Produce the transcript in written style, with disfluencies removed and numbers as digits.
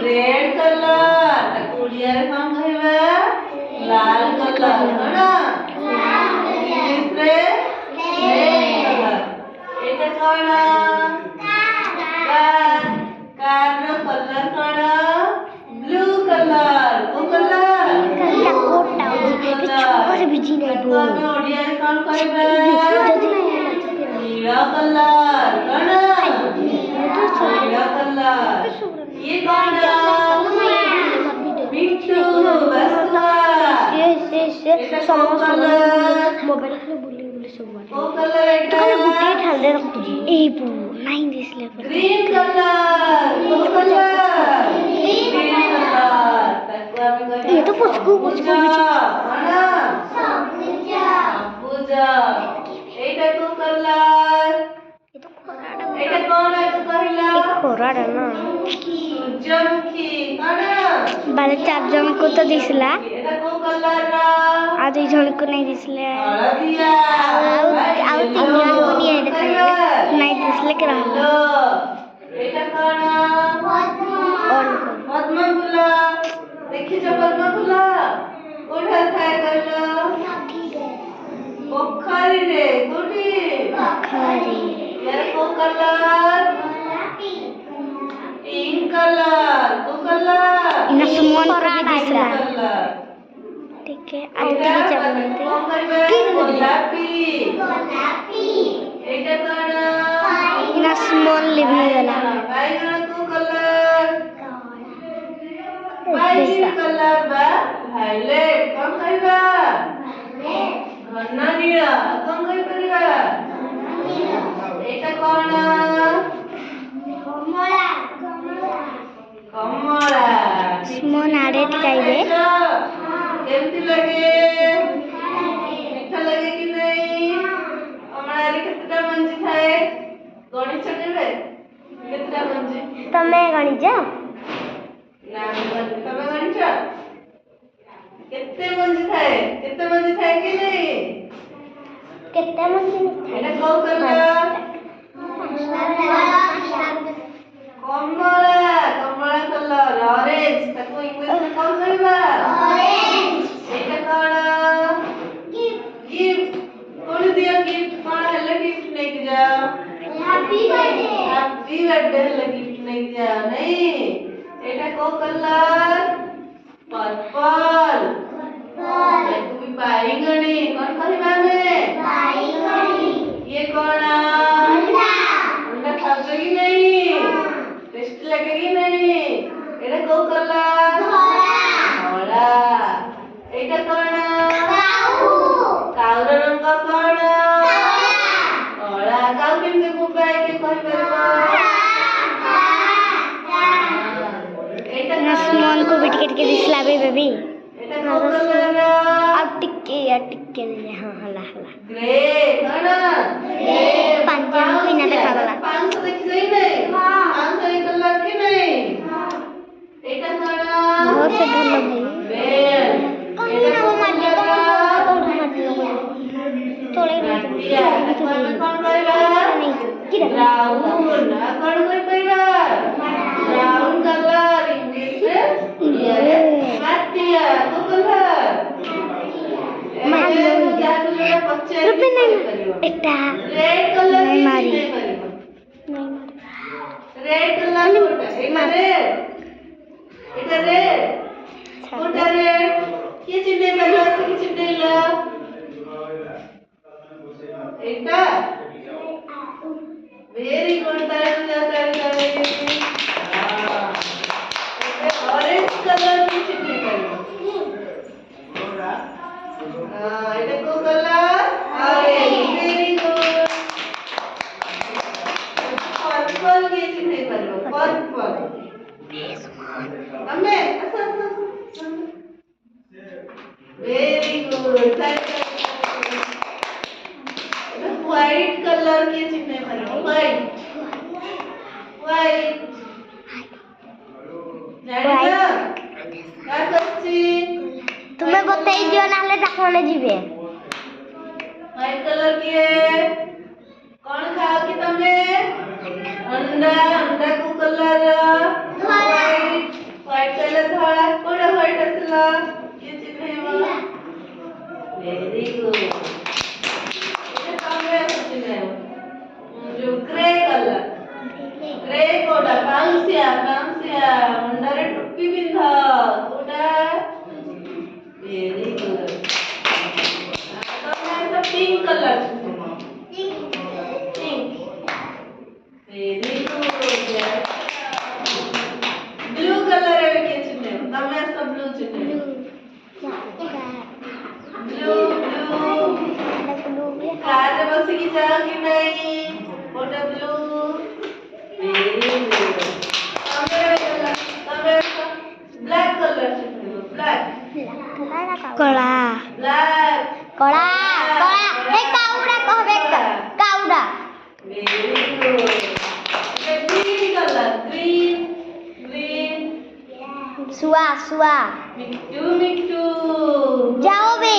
Red colour Odia कौन कहबा लाल colour कौन इंग्लिश रे रेड कलर एटा कौन कार रो कलर कौन ब्लू कलर को कलर कलर बिजी नहीं बोल ओडिया कौन कहबा नीला कलर कौन नीला कलर ये कौन बिट्टू बसवा ये मोबाइल खाली बोली बोली सब बात ओ कलर एटा गुटे ठाले रखतो ए पू नाही दिसले ग्रीन कलर ओ कलर ग्रीन कलर ताको आम्ही ये तो पुचकू हाना पूजा एटा को कलर एटा कौन है तो कहला खोराडा ना सूरजमुखी काना बाले 4 जन को तो दिसला एटा को कलर रा आज 2 जन को नहीं दिसले हळदिया आ 3 जन को नहीं है देखा नहीं दिसले के रहलो एटा कौन पद्म फूल देखि जो पद्म फूल कोठा थाय करलो पोखरी रे कोठी पोखरी यार को कलर पिंक कलर को कलर इन सुमन को भी दिसला ठीक है आगे चलते गोलापी एटा कौन इन सुमन लिबी गला बाइगन को कलर बाइगन कलर बा हाइलाइट कौन कहबा घन नीला कौन कह परिबा एटा कौन कमला सुमन आड़े टिकाइबे केमती लगे मीठा लगे कि नहीं कमला रे केतटा मंजी थाए गणी छटेबे केतटा मंजी तमे गणी जा ना तमे गणी छ केते मंजी थाए कि नहीं केते मंजी एटा को करला कमला कलर ऑरेंज ताको इंग्लिश में कौन कहबा ऑरेंज एटा कौन गिफ्ट कौन दिया गिफ्ट कौन हल्ला गिफ्ट नहीं जा हैप्पी बर्थडे हल्ला गिफ्ट नहीं जा नहीं एटा को कलर पर्पल ताको भी बाईगणी कौन कहबा में बाईगणी ये कौन अंडा खाओगे कि नहीं टेस्ट लगेगी नहीं एटा को कलर धोला एटा कौन काउर रंग कौन धोला काउ केमते बुबाई के कहि परबा एटा नसमन को भी टिकट के दिसला बेबी एटा को कलर टिके नहीं हां हला ग्रे कौन ग्रे पंजाब को ना देखा गला 500 देखि सही नहीं 500 कलर के नहीं एटा कौन बहुत से ढल भाई बेल एटा को मार थोड़े कौन कहबा ब्राउन कौन कहि परबा ब्राउन कलर इंग्लिश रे माटिया को कलर रुपए नहीं एटा रेड कलर नहीं मारी रेड कलर एटा रेड कोटा रेड के चिन्ह पहला से के चिन्ह ला एटा वेरी गुड तारे ऑरेंज कलर के चिन्ह पहला एटा को colour orange very good purple के चिन्ह पहला पर्पल हमें वेरी गुड white color के चिन्ह भाई white white ଜାଣିଲ କାଟ ଅଛି ତୁମେ ବତେଇ ଦିଅ ନହେଲେ ଡାକମାନେ ଯିବେ white color କିଏ कौन खाओ कि तमे अंडा अंडा को कलर व्हाइट व्हाइट कलर धळा कोडा व्हाइट असला ये चिन्ह वेरी गुड ये तमे चिन्ह जो ग्रे कलर ग्रे कोडा कांसिया अंडा रे टोपी पिंधा कोडा वेरी गुड तमे तो pink colour Very good. Blue color है क्या चिन्ह? तमें सब blue चिन्ह. Blue blue. कार में बस की जाओ कि नहीं? कोटा blue. Very good. तमें black color चिन्ह. Black. कला Black. कला कला ए काउडा कहबे cauda Very good. Green color, green. सुआ Miktu. जाओ बे